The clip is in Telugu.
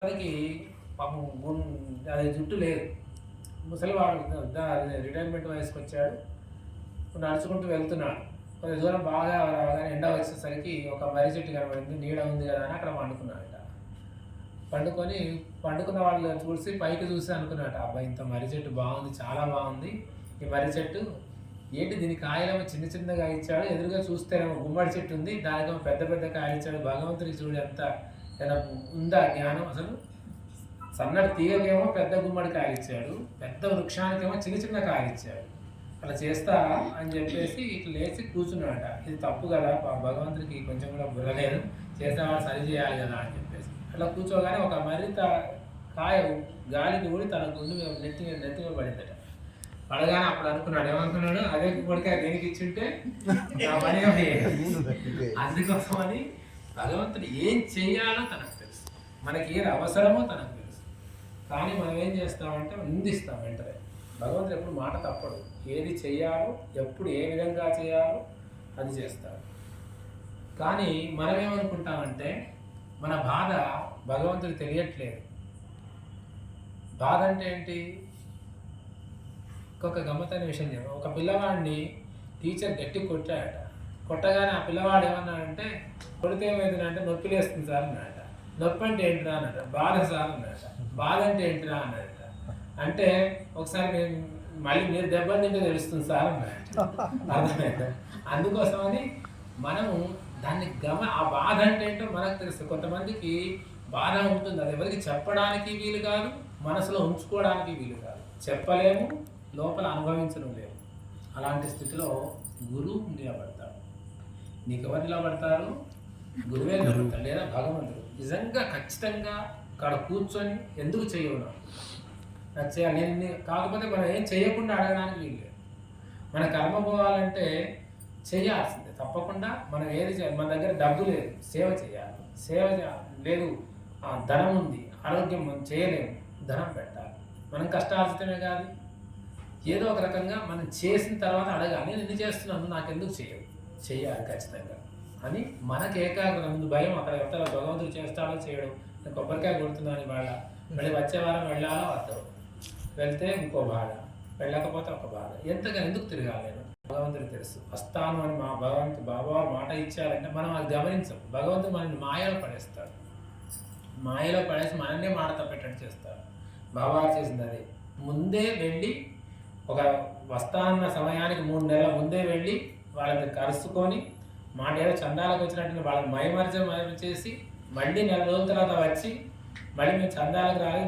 వాడికి పాపం అది జుట్టు లేదు. ముసలివాడు రిటైర్మెంట్ వయసుకు వచ్చాడు. నడుచుకుంటూ వెళ్తున్నాడు. కొంచెం దూరం బాగా రాగానే ఎండ వచ్చేసరికి ఒక మర్రి చెట్టు కనబడింది. నీడ ఉంది కదా అని అక్కడ పండుకున్నాడట. పండుకున్న వాళ్ళు చూసి పైకి చూసి అనుకున్నాడట, అబ్బాయి ఇంత మర్రి చెట్టు బాగుంది, చాలా బాగుంది. ఈ మర్రి చెట్టు ఏంటి, దీని కాయలేమో చిన్న చిన్నగా ఇచ్చాడు, ఎదురుగా చూస్తేనేమో గుమ్మడి చెట్టు ఉంది, దానికేమో పెద్ద పెద్ద కాయలు ఇచ్చాడు. భగవంతుడికి చూడు ఎంత ఉందా జ్ఞానం. అసలు సన్నటి తీగకేమో పెద్ద గుమ్మడి కాయలు ఇచ్చాడు, పెద్ద వృక్షానికేమో చిన్న చిన్న కాయలు ఇచ్చాడు. అలా చేస్తారా అని చెప్పేసి ఇట్లా లేచి కూర్చున్నాడట. ఇది తప్పు కదా, భగవంతుడికి కొంచెం కూడా బుర్రలేదు, చేసేవాడు సరి చేయాలి కదా అని చెప్పేసి అట్లా కూర్చోగానే ఒక మరింత కాయ గాలికి ఊడి తన గుండు నెత్తిగా పడిందట. పడగానే అప్పుడు అనుకున్నాడు, ఏమనుకున్నాడు, అదే గుమ్మడికాయ దేనికి ఇచ్చింటే నా పని అందుకోసమని భగవంతుడు ఏం చెయ్యాలో తనకు తెలుసు, మనకి ఏది అవసరమో తనకు తెలుసు. కానీ మనం ఏం చేస్తామంటే నిందిస్తాం వెంటనే. భగవంతుడు ఎప్పుడు మాట తప్పడు, ఏది చెయ్యాలో ఎప్పుడు ఏ విధంగా చేయాలో అది చేస్తాడు. కానీ మనం ఏమనుకుంటామంటే మన బాధ భగవంతుడు తెలియట్లేదు. బాధ అంటే ఏంటి? ఇంకొక గమ్మత్తైన విషయం చెప్పాను. ఒక పిల్లవాడిని టీచర్ గట్టి కొట్టాడట. కొట్టగానే ఆ పిల్లవాడు ఏమన్నాడంటే, కొడితే ఏమైందంటే నొప్పి లేస్తుంది సార్ అన్నాడట. నొప్పి అంటే ఏంటిరా అన్నట. బాధ సార్ అన్నాడట. బాధ అంటే ఏంటిరా అన్నాడట. అంటే ఒకసారి మళ్ళీ మీరు దెబ్బలు తింటే తెలుస్తుంది సార్ అన్నాడట. అర్థమైందా? అందుకోసమని మనము దాన్ని ఆ బాధ అంటే ఏంటో మనకు తెలుసు. కొంతమందికి బాధ ఉంటుంది, అది ఎవరికి చెప్పడానికి వీలు కాదు, మనసులో ఉంచుకోవడానికి వీలు కాదు. చెప్పలేము, లోపల అనుభవించడం లేవు. అలాంటి స్థితిలో గురువు నిలబడతాడు. నీకు ఎవరు నిలబడతారు? గురువే నిలబడతాడు, లేదా భగవంతుడు. నిజంగా ఖచ్చితంగా అక్కడ కూర్చొని ఎందుకు చేయవు నాకు చేయాలి నేను, కాకపోతే మనం ఏం చేయకుండా అడగడానికి వీలు లేదు. మన కర్మ పోవాలంటే చేయాల్సిందే తప్పకుండా. మనం ఏది చేయాలి, మన దగ్గర డబ్బు లేదు, సేవ చేయాలి. సేవ లేదు, ధనం ఉంది, ఆరోగ్యం మనం చేయలేము, ధనం పెట్టాలి. మనం కష్టార్జితమే కాదు, ఏదో ఒక రకంగా మనం చేసిన తర్వాత అడగాలి, నేను ఎన్ని చేస్తున్నాను, నాకెందుకు చేయవు, చేయాలి ఖచ్చితంగా అని. మనకు ఏకాగ్రత ముందు భయం, అక్కడ ఎవరు భగవంతుడు చేస్తాడో చేయడం. నేను కొబ్బరికాయ కొడుతున్నాను ఇవాళ, మళ్ళీ వచ్చే వారం వెళ్ళాలో వద్దాం, వెళ్తే ఇంకో బాధ, వెళ్ళకపోతే ఒక బాధ. ఎంతగా ఎందుకు తిరగాలి నేను? భగవంతుడికి తెలుసు. వస్తాను అని మా బాబా మాట ఇచ్చారంటే మనం అది గమనించం. భగవంతుడు మనల్ని మాయలో పడేస్తాడు. మాయలో పడేసి మనల్నే మాట తప్పేటట్టు చేస్తాడు. బాబా చేసింది అదే. ముందే వెళ్ళి, ఒక వస్తాన్న సమయానికి 3 నెలల ముందే వెళ్ళి వాళ్ళని కలుసుకొని, మాట ఏదో చందాలకు వచ్చినట్టు వాళ్ళని మైమరిచేసి, మళ్ళీ 4 రోజుల తర్వాత వచ్చి, మళ్ళీ మేము చందాలకు రాలి